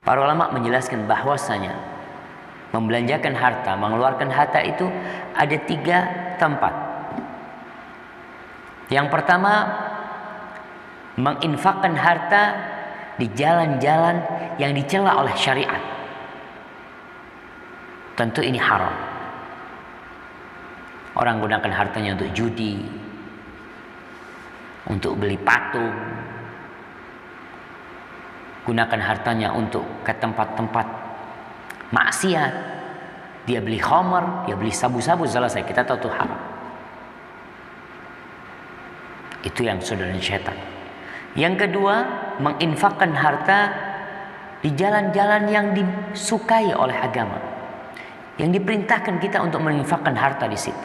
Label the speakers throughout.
Speaker 1: Para ulama menjelaskan bahwasanya membelanjakan harta, mengeluarkan harta itu ada 3 tempat. Yang pertama, menginfakkan harta di jalan-jalan yang dicela oleh syariat. Tentu ini haram. Orang gunakan hartanya untuk judi, untuk beli patung, gunakan hartanya untuk ke tempat-tempat maksiat. Dia beli khamar, dia beli sabu-sabu, selesai. Kita tahu itu haram. Itu yang saudaranya syaitan. Yang kedua, menginfakkan harta di jalan-jalan yang disukai oleh agama, yang diperintahkan kita untuk menginfakkan harta di situ,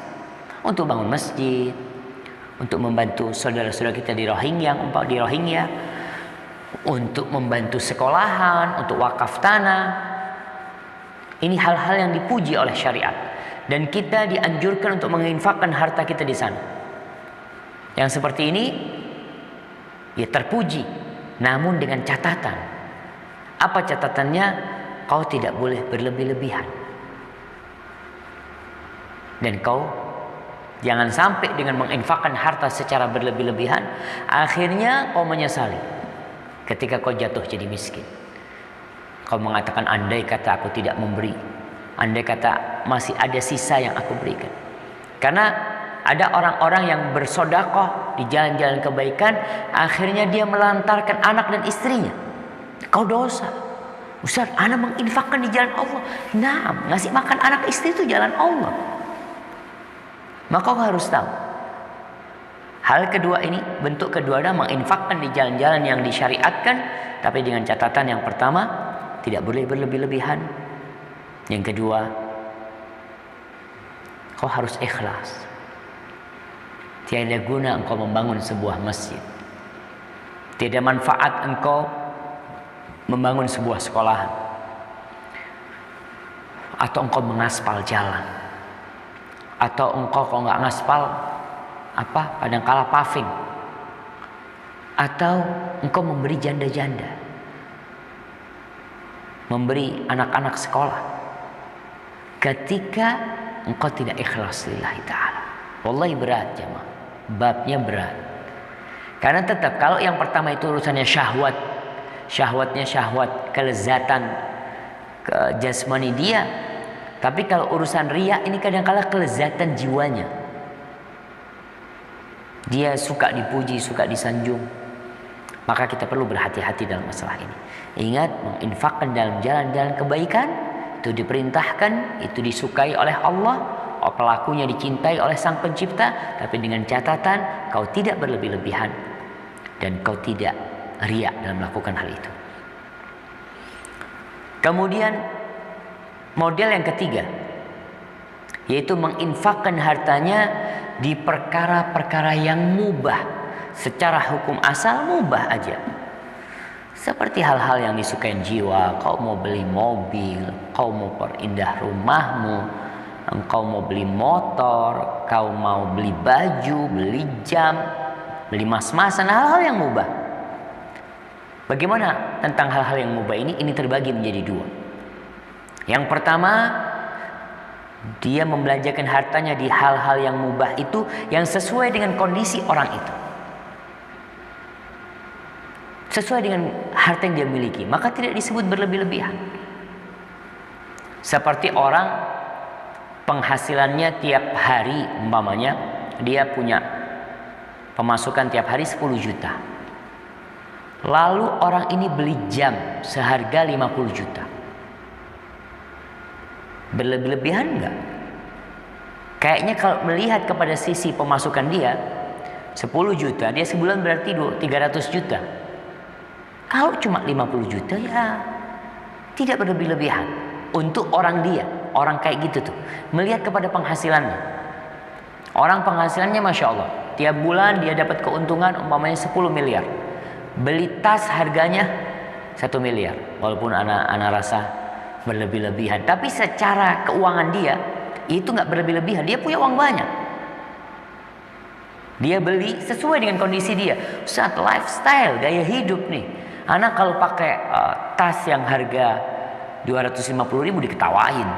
Speaker 1: untuk bangun masjid, untuk membantu saudara-saudara kita di Rohingya, untuk membantu sekolahan, untuk wakaf tanah. Ini hal-hal yang dipuji oleh syariat, dan kita dianjurkan untuk menginfakkan harta kita di sana. Yang seperti ini ya terpuji, namun dengan catatan. Apa catatannya? Kau tidak boleh berlebih-lebihan, dan kau jangan sampai dengan menginfakkan harta secara berlebih-lebihan akhirnya kau menyesali ketika kau jatuh jadi miskin. Kau mengatakan, andai kata aku tidak memberi, andai kata masih ada sisa yang aku berikan. Karena ada orang-orang yang bersedekah di jalan-jalan kebaikan, akhirnya dia melantarkan anak dan istrinya. Kau dosa. Ustaz, ana menginfakkan di jalan Allah. Nah, ngasih makan anak istri itu jalan Allah. Maka kau harus tahu. Hal kedua ini, bentuk kedua adalah menginfakkan di jalan-jalan yang disyariatkan, tapi dengan catatan yang pertama, tidak boleh berlebih-lebihan. Yang kedua, kau harus ikhlas. Tiada guna engkau membangun sebuah masjid, tiada manfaat engkau membangun sebuah sekolahan, atau engkau mengaspal jalan, atau engkau kalau nggak ngaspal kadangkala paving, atau engkau memberi janda-janda, memberi anak-anak sekolah, ketika engkau tidak ikhlas lillahi ta'ala. Wallahi berat jemaah, babnya berat. Karena tetap kalau yang pertama itu urusannya syahwatnya syahwat kelezatan ke jasmani dia, tapi kalau urusan riya ini kadang-kala kelezatan jiwanya. Dia suka dipuji, suka disanjung. Maka kita perlu berhati-hati dalam masalah ini. Ingat, menginfakkan dalam jalan-jalan kebaikan itu diperintahkan, itu disukai oleh Allah, pelakunya dicintai oleh Sang Pencipta, tapi dengan catatan kau tidak berlebih-lebihan dan kau tidak riya dalam melakukan hal itu. Kemudian model yang ketiga, yaitu menginfakkan hartanya di perkara-perkara yang mubah. Secara hukum asal mubah aja. Seperti hal-hal yang disukai jiwa. Kau mau beli mobil, kau mau perindah rumahmu, engkau mau beli motor, kau mau beli baju, beli jam, beli mas-masan, hal-hal yang mubah. Bagaimana tentang hal-hal yang mubah ini? Ini terbagi menjadi 2. Yang pertama, dia membelanjakan hartanya di hal-hal yang mubah itu yang sesuai dengan kondisi orang itu, sesuai dengan harta yang dia miliki, maka tidak disebut berlebih-lebihan. Seperti orang penghasilannya tiap hari, umpamanya dia punya pemasukan tiap hari 10 juta. Lalu orang ini beli jam seharga 50 juta. Berlebih-lebihan enggak? Kayaknya kalau melihat kepada sisi pemasukan dia 10 juta, dia sebulan berarti 300 juta. Kalau cuma 50 juta ya tidak berlebih-lebihan. Untuk orang dia, orang kayak gitu tuh, melihat kepada penghasilannya. Orang penghasilannya Masya Allah, tiap bulan dia dapat keuntungan umpamanya 10 miliar. Beli tas harganya 1 miliar. Walaupun anak rasa berlebih-lebihan, tapi secara keuangan dia itu nggak berlebih-lebihan. Dia punya uang banyak. Dia beli sesuai dengan kondisi dia. Saat lifestyle, gaya hidup nih. Anak kalau pakai tas yang harga 250.000 diketawain.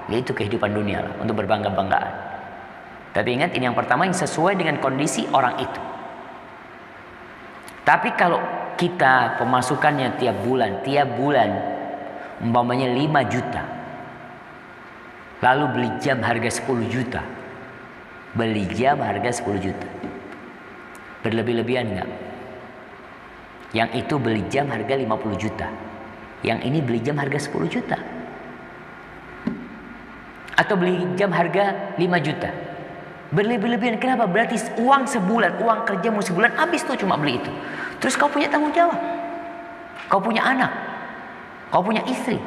Speaker 1: Ya itu kehidupan dunia lah, untuk berbangga-banggaan. Tapi ingat, ini yang pertama yang sesuai dengan kondisi orang itu. Tapi kalau kita pemasukannya tiap bulan umpamanya 5 juta, lalu beli jam harga 10 juta, berlebih-lebihan enggak? Yang itu beli jam harga 50 juta, yang ini beli jam harga 10 juta. Atau beli jam harga 5 juta, berlebih-lebihan. Kenapa? Berarti uang sebulan, uang kerjamu sebulan habis tuh cuma beli itu. Terus kau punya tanggung jawab, kau punya anak, kau punya istri.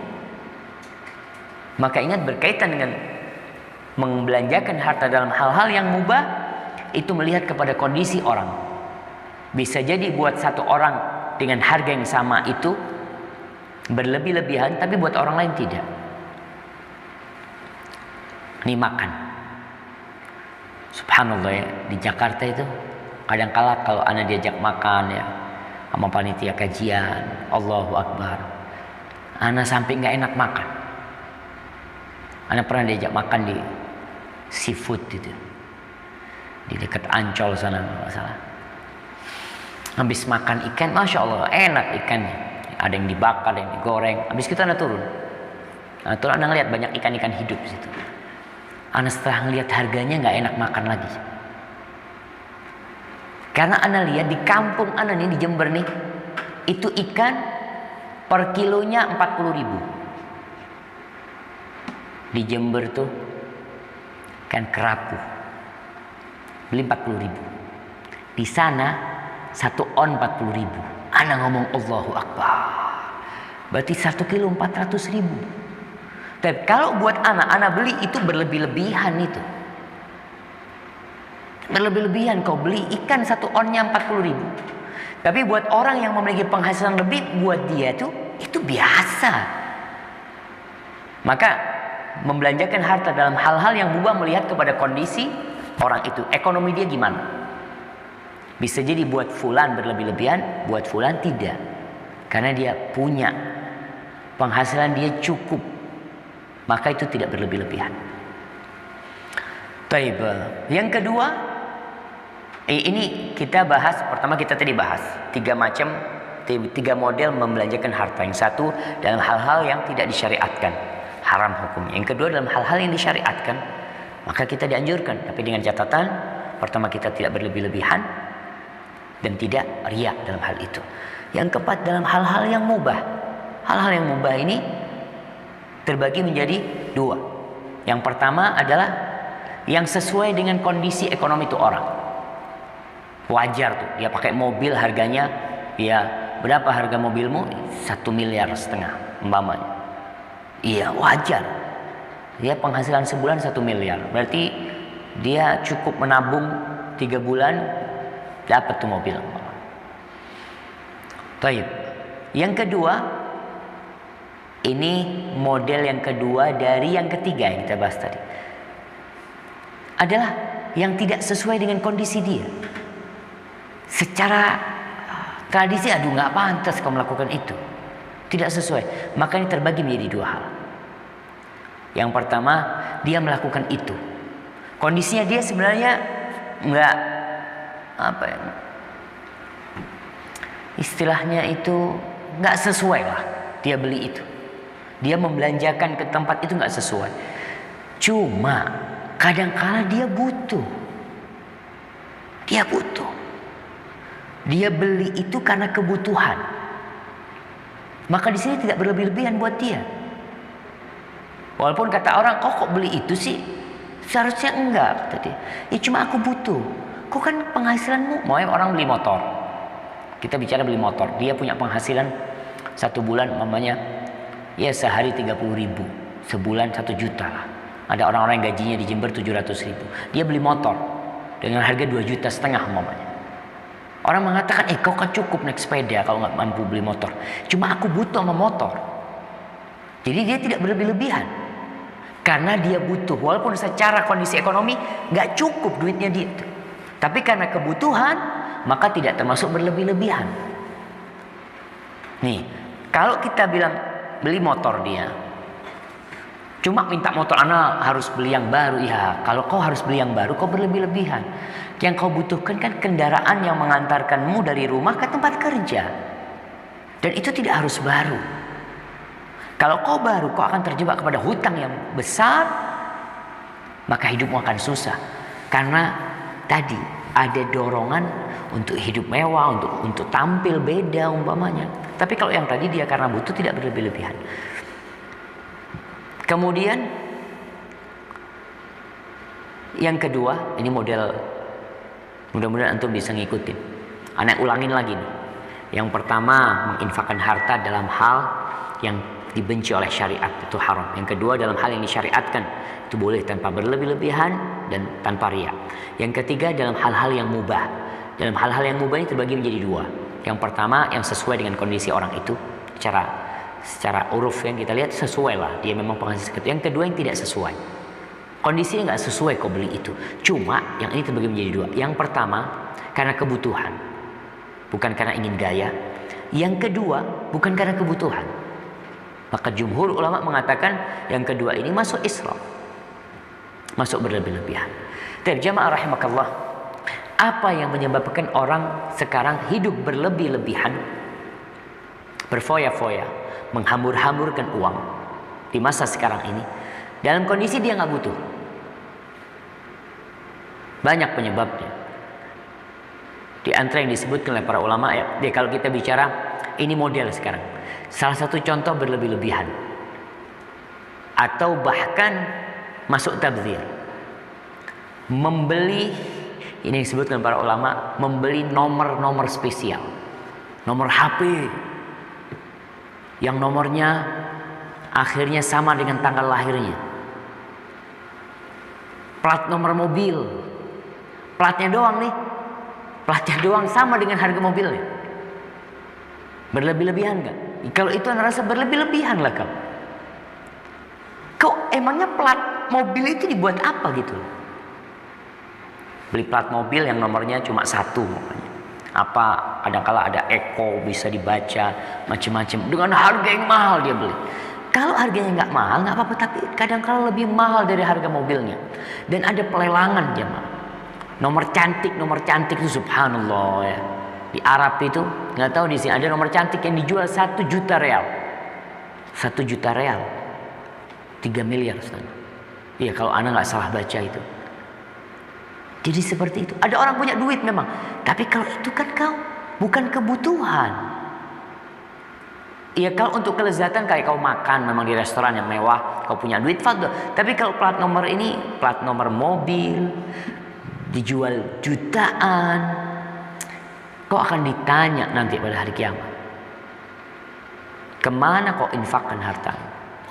Speaker 1: Maka ingat, berkaitan dengan membelanjakan harta dalam hal-hal yang mubah, itu melihat kepada kondisi orang. Bisa jadi buat satu orang dengan harga yang sama itu berlebih-lebihan, tapi buat orang lain tidak. Ini makan. Subhanallah ya, di Jakarta itu kadang-kala kalau anak diajak makan ya sama panitia kajian, Allahu Akbar, anak sampai nggak enak makan. Anak pernah diajak makan di seafood itu, di dekat Ancol sana nggak salah. Habis makan ikan, masya Allah enak ikannya. Ada yang dibakar, ada yang digoreng. Habis itu anak turun. Anak ngeliat banyak ikan-ikan hidup di situ. Anak setelah ngeliat harganya nggak enak makan lagi. Karena anak lihat di kampung anak nih, di Jember nih, itu ikan per kilonya 40.000. Di Jember tuh kan kerapu beli 40.000. Di sana 1 on 40.000. Anak ngomong Allahu Akbar, berarti 1 kilo 400.000. Tapi kalau buat anak beli itu berlebih-lebihan itu. Berlebih-lebihan kau beli ikan 1 onnya 40.000. Tapi buat orang yang memiliki penghasilan lebih, buat dia itu biasa. Maka membelanjakan harta dalam hal-hal yang mubah melihat kepada kondisi orang itu. Ekonomi dia gimana? Bisa jadi buat fulan berlebih-lebihan, buat fulan tidak. Karena dia punya penghasilan, dia cukup. Maka itu tidak berlebih-lebihan. Baik. Yang kedua, ini kita bahas, pertama kita tadi bahas 3 model membelanjakan harta. Yang satu dalam hal-hal yang tidak disyariatkan, haram hukumnya. Yang kedua dalam hal-hal yang disyariatkan, maka kita dianjurkan. Tapi dengan catatan, pertama kita tidak berlebih-lebihan dan tidak riya dalam hal itu. Yang keempat dalam hal-hal yang mubah. Hal-hal yang mubah ini terbagi menjadi 2. Yang pertama adalah yang sesuai dengan kondisi ekonomi itu orang. Wajar tuh dia pakai mobil harganya, ya berapa harga mobilmu? 1,5 miliar umpamanya. Iya wajar. Dia penghasilan sebulan 1 miliar. Berarti dia cukup menabung 3 bulan dapat tuh mobil. Baik. Yang kedua, ini model yang kedua dari yang ketiga yang kita bahas tadi, adalah yang tidak sesuai dengan kondisi dia. Secara tradisi, aduh nggak pantas kau melakukan itu, tidak sesuai. Maka ini terbagi menjadi 2 hal. Yang pertama, dia melakukan itu, kondisinya dia sebenarnya nggak istilahnya itu nggak sesuai lah. Dia beli itu, dia membelanjakan ke tempat itu nggak sesuai. Cuma kadang-kala dia butuh. Dia beli itu karena kebutuhan. Maka di sini tidak berlebih-lebihan buat dia. Walaupun kata orang, kok beli itu sih? Seharusnya enggak, kata dia. Ya cuma aku butuh. Kok kan penghasilanmu? Mau orang beli motor. Kita bicara beli motor. Dia punya penghasilan 1 bulan mamanya, ya sehari 30.000, sebulan 1 juta lah. Ada orang-orang yang gajinya di Jember 700.000. Dia beli motor dengan harga 2,5 juta mamanya. Orang mengatakan, kau kan cukup naik sepeda kalau nggak mampu beli motor. Cuma aku butuh sama motor. Jadi dia tidak berlebih-lebihan. Karena dia butuh. Walaupun secara kondisi ekonomi nggak cukup duitnya dia. Tapi karena kebutuhan, maka tidak termasuk berlebih-lebihan. Nih, kalau kita bilang beli motor dia, cuma minta motor Ana harus beli yang baru. Ya, kalau kau harus beli yang baru, kau berlebih-lebihan. Yang kau butuhkan kan kendaraan yang mengantarkanmu dari rumah ke tempat kerja. Dan itu tidak harus baru. Kalau kau baru, kau akan terjebak kepada hutang yang besar, maka hidupmu akan susah. Karena tadi ada dorongan untuk hidup mewah, untuk tampil beda umpamanya. Tapi kalau yang tadi dia karena butuh, tidak berlebih-lebihan. Kemudian yang kedua, ini model, mudah-mudahan antum bisa ngikutin. Anak ulangin lagi nih. Yang pertama, menginfakkan harta dalam hal yang dibenci oleh syariat, itu haram. Yang kedua, dalam hal yang disyariatkan, itu boleh tanpa berlebih-lebihan dan tanpa riya. Yang ketiga, dalam hal-hal yang mubah. Dalam hal-hal yang mubah ini terbagi menjadi dua. Yang pertama, yang sesuai dengan kondisi orang itu, secara uruf yang kita lihat sesuai lah, dia memang penghasil segitu. Yang kedua, yang tidak sesuai, kondisinya nggak sesuai kau beli itu. Cuma yang ini terbagi menjadi dua. Yang pertama, karena kebutuhan, bukan karena ingin gaya. Yang kedua, bukan karena kebutuhan. Maka jumhur ulama mengatakan yang kedua ini masuk israf, masuk berlebih-lebihan. Tapi jamaah rahimakallah, apa yang menyebabkan orang sekarang hidup berlebih-lebihan, berfoya-foya, menghambur-hamburkan uang di masa sekarang ini dalam kondisi dia nggak butuh? Banyak penyebabnya. Di antara yang disebutkan oleh para ulama, ya, kalau kita bicara ini model sekarang, salah satu contoh berlebih-lebihan atau bahkan masuk tabdzir, membeli, ini disebutkan para ulama, membeli nomor-nomor spesial, nomor HP yang nomornya akhirnya sama dengan tanggal lahirnya, plat nomor mobil, platnya doang nih, platnya doang sama dengan harga mobilnya. Berlebih-lebihan gak? Kalau itu Anda rasa berlebih-lebihan lah kau. Kau emangnya plat mobil itu dibuat apa gitu? Beli plat mobil yang nomornya cuma satu makanya. Apa kadang-kala ada Eko bisa dibaca macam-macam dengan harga yang mahal dia beli. Kalau harganya nggak mahal nggak apa-apa, tapi kadang-kala lebih mahal dari harga mobilnya. Dan ada pelelangan jemaah. Nomor cantik itu subhanallah ya. Di Arab itu nggak tahu, di sini ada nomor cantik yang dijual 1 juta real. 1 juta real 3 miliar setengah. Iya kalau Anda nggak salah baca itu. Jadi seperti itu. Ada orang punya duit memang, tapi kalau itu kan kau bukan kebutuhan. Iya kalau untuk kelezatan kayak kau makan memang di restoran yang mewah, kau punya duit fadl. Tapi kalau plat nomor ini, plat nomor mobil dijual jutaan, kau akan ditanya nanti pada hari kiamat. Kemana kau infakkan harta?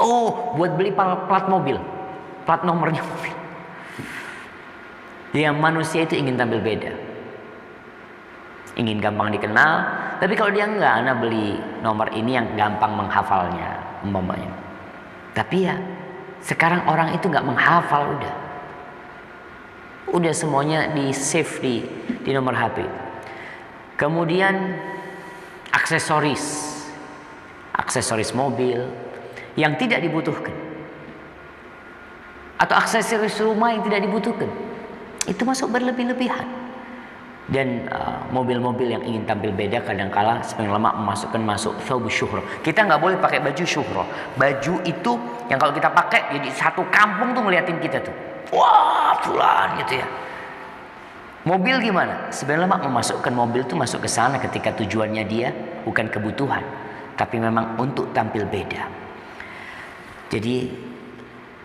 Speaker 1: Oh, buat beli plat mobil, plat nomornya mobil. Yang manusia itu ingin tampil beda, ingin gampang dikenal. Tapi kalau dia enggak, Anda beli nomor ini yang gampang menghafalnya umpamanya. Tapi ya sekarang orang itu enggak menghafal, udah semuanya di save di nomor HP. Kemudian aksesoris mobil yang tidak dibutuhkan, atau aksesoris rumah yang tidak dibutuhkan, itu masuk berlebih-lebihan. Dan mobil-mobil yang ingin tampil beda kadang-kala sebagian ulama masuk thawbu syuhra. Kita nggak boleh pakai baju syuhra. Baju itu yang kalau kita pakai jadi satu kampung tuh ngeliatin kita tuh, wah fulan gitu ya. Mobil gimana? Sebenarnya memasukkan mobil itu masuk ke sana ketika tujuannya dia bukan kebutuhan, tapi memang untuk tampil beda. Jadi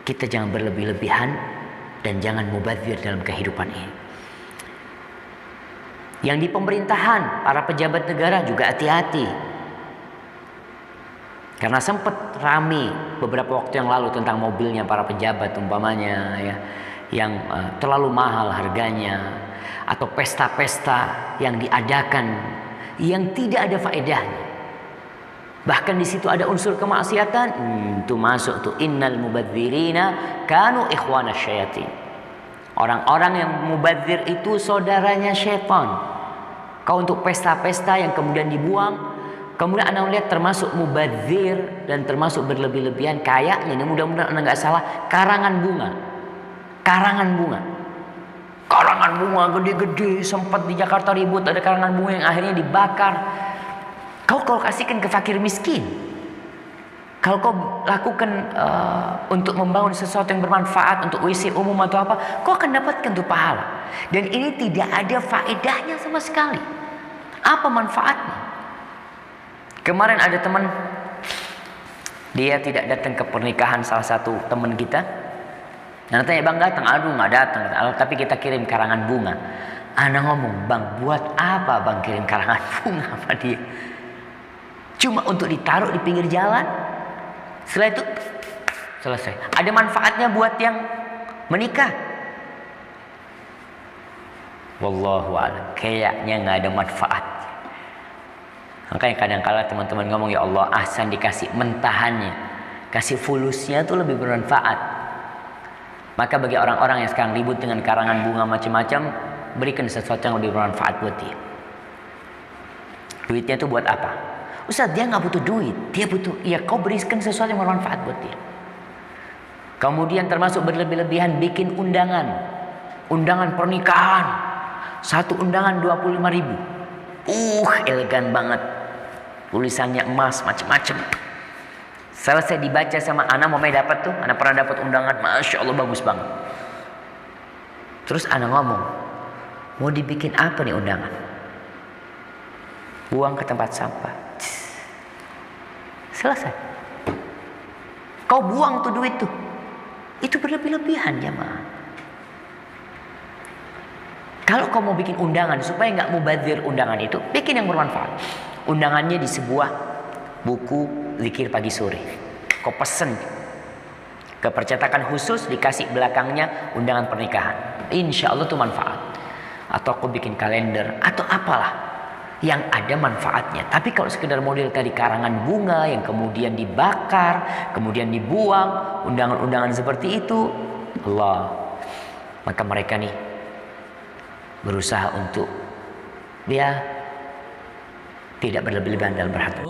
Speaker 1: kita jangan berlebih-lebihan dan jangan mubadzir dalam kehidupan ini. Yang di pemerintahan, para pejabat negara juga hati-hati. Karena sempat rame beberapa waktu yang lalu tentang mobilnya para pejabat umpamanya ya, yang terlalu mahal harganya, atau pesta-pesta yang diadakan yang tidak ada faedahnya. Bahkan di situ ada unsur kemaksiatan, itu masuk tuh innal mubadzirina kanu ikhwana syayatin. Orang-orang yang mubadzir itu saudaranya syaitan. Kau untuk pesta-pesta yang kemudian dibuang, Kemudian anda melihat termasuk mubadzir dan termasuk berlebih-lebihan, kayaknya ini mudah-mudahan anda nggak salah, karangan bunga. Karangan bunga. Karangan bunga gede-gede, sempat di Jakarta ribut ada karangan bunga yang akhirnya dibakar. Kau kasihkan ke fakir miskin. Kalau kau lakukan untuk membangun sesuatu yang bermanfaat untuk WC umum atau apa, kau akan dapatkan tuh pahala. Dan ini tidak ada faedahnya sama sekali. Apa manfaatnya? Kemarin ada teman, dia tidak datang ke pernikahan salah satu teman kita. Nah, tanya, bang datang? Aduh nggak datang. Tapi kita kirim karangan bunga. Ana ngomong, bang buat apa bang kirim karangan bunga sama dia? Cuma untuk ditaruh di pinggir jalan. Setelah itu selesai. Ada manfaatnya buat yang menikah? Wallahu a'lam. Kayaknya nggak ada manfaat. Makanya kadang-kala teman-teman ngomong, ya Allah, ahsan dikasih mentahannya, kasih fulusnya itu lebih bermanfaat. Maka bagi orang-orang yang sekarang ribut dengan karangan bunga macam-macam, berikan sesuatu yang lebih bermanfaat buat dia. Duitnya itu buat apa? Ustaz, dia nggak butuh duit, dia butuh, ya kau berikan sesuatu yang bermanfaat buat dia. Kemudian termasuk berlebih-lebihan bikin undangan pernikahan, satu undangan 25.000. Elegan banget. Tulisannya emas macam-macam. Selesai dibaca sama anak, mau dapat tuh, anak pernah dapat undangan, masya Allah bagus banget. Terus anak ngomong, mau dibikin apa nih undangan? Buang ke tempat sampah. Selesai. Kau buang tuh duit tuh. Itu berlebih-lebihan ya ma. Kalau kau mau bikin undangan supaya nggak mubadzir undangan itu, bikin yang bermanfaat. Undangannya di sebuah buku zikir pagi sore. Kau pesen ke percetakan khusus, dikasih belakangnya undangan pernikahan. Insya Allah itu manfaat. Atau kau bikin kalender atau apalah yang ada manfaatnya. Tapi kalau sekedar model tadi karangan bunga yang kemudian dibakar, kemudian dibuang, undangan-undangan seperti itu, Allah, maka mereka nih berusaha untuk dia tidak berlebihan dalam berhati.